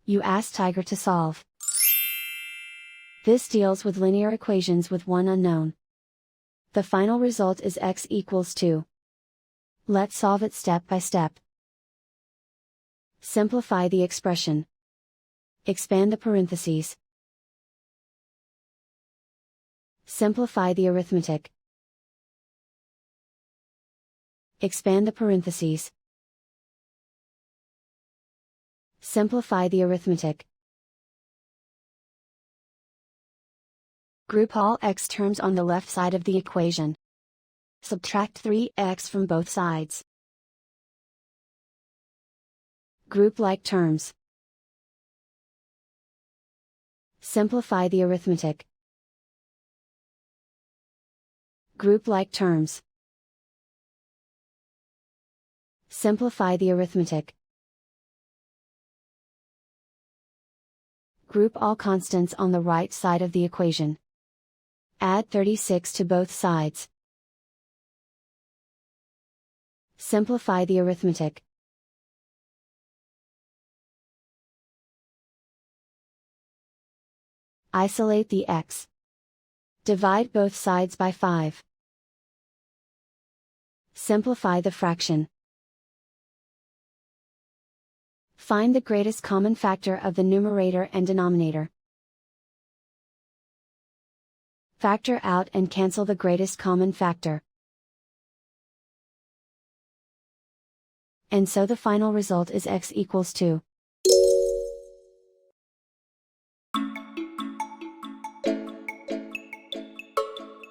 You ask Tiger to solve. This deals with linear equations with one unknown. The final result is x equals 2. Let's solve it step by step. Simplify the expression. Expand the parentheses. Simplify the arithmetic. Expand the parentheses. Simplify the arithmetic. Group all x terms on the left side of the equation. Subtract 3x from both sides. Group like terms. Simplify the arithmetic. Group like terms. Simplify the arithmetic. Group all constants on the right side of the equation. Add 36 to both sides. Simplify the arithmetic. Isolate the x. Divide both sides by 5. Simplify the fraction. Find the greatest common factor of the numerator and denominator. Factor out and cancel the greatest common factor. And so the final result is x equals 2.